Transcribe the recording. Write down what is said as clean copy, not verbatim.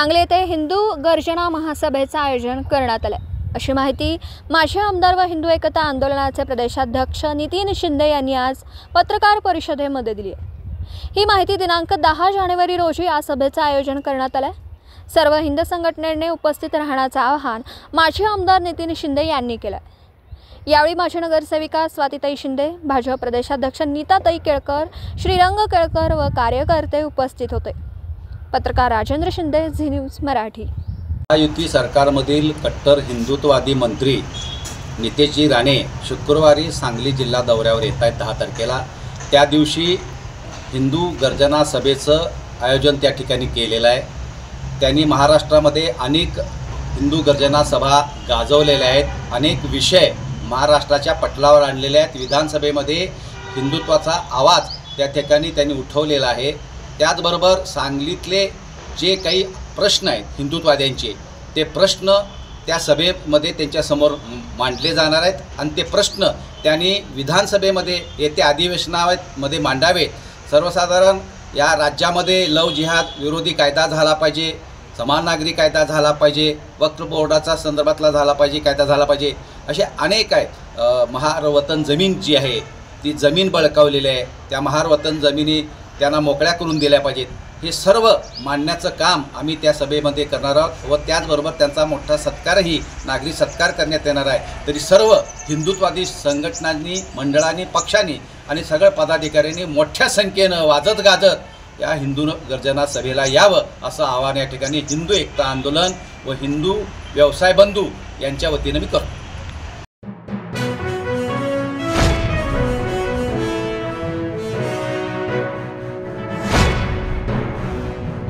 सांगली येथे हिंदू गर्जना महासभेचे आयोजन करण्यात आले, अशी माहिती माजी आमदार व हिंदू एकता आंदोलनाचे प्रदेशाध्यक्ष नितीन शिंदे यांनी आज पत्रकार परिषदेमध्ये दिली आहे। ही माहिती दिनांक 10 जानेवारी रोजी या सभेचे आयोजन करण्यात आले। सर्व हिंदू संघटनेने उपस्थित राहण्याचे आवाहन माजी आमदार नितीन शिंदे यांनी केले। यावेळी माजी नगरसेविका स्वातीताई शिंदे, भाजप प्रदेशाध्यक्ष नीताताई केळकर, श्रीरंग केळकर व कार्यकर्ते उपस्थित होते। पत्रकार राजेंद्र शिंदे, झी न्यूज मराठी। महायुती सरकारमधील कट्टर हिंदुत्ववादी मंत्री नितेशजी राणे शुक्रवारी सांगली जिल्हा दौऱ्यावर येत आहेत 10 तारखेला। त्या दिवशी हिंदू गर्जना सभेचं आयोजन त्या ठिकाणी केलेलं आहे। त्यांनी महाराष्ट्रामध्ये अनेक हिंदू गर्जना सभा गाजवलेल्या आहेत, अनेक विषय महाराष्ट्राच्या पटलावर आणलेले आहेत। विधानसभेमध्ये हिंदुत्वाचा आवाज त्या ठिकाणी त्यांनी उठवलेला आहे। त्याचबरोबर सांगलीतले जे काही प्रश्न आहेत हिंदुत्ववाद्यांचे, ते प्रश्न त्या सभेमध्ये त्यांच्यासमोर मांडले जाणार आहेत आणि ते प्रश्न त्यांनी विधानसभेमध्ये येत्या अधिवेशनामध्ये मांडावेत। सर्वसाधारण या राज्यामध्ये लव जिहाद विरोधी कायदा झाला पाहिजे, समान नागरी कायदा झाला पाहिजे, वक्फ बोर्डाचा संदर्भातला झाला पाहिजे, कायदा झाला पाहिजे, असे अनेक आहेत। महार वतन जमीन जी आहे ती जमीन बळकावलेली आहे, त्या महार वतन जमिनी त्यांना मोकळ्या करून दिल्या पाहिजेत। हे सर्व मांडण्याचं काम आम्ही त्या सभेमध्ये करणार आहोत व त्याचबरोबर त्यांचा मोठा सत्कारही नागरी सत्कार करण्यात येणार आहे। तरी सर्व हिंदुत्ववादी संघटनांनी, मंडळांनी, पक्षांनी आणि सगळ्या पदाधिकाऱ्यांनी मोठ्या संख्येनं वाजत गाजत या हिंदू गर्जना सभेला यावं असं आवाहन या ठिकाणी हिंदू एकता आंदोलन व हिंदू व्यवसाय बंधू यांच्या वतीनं मी करतो।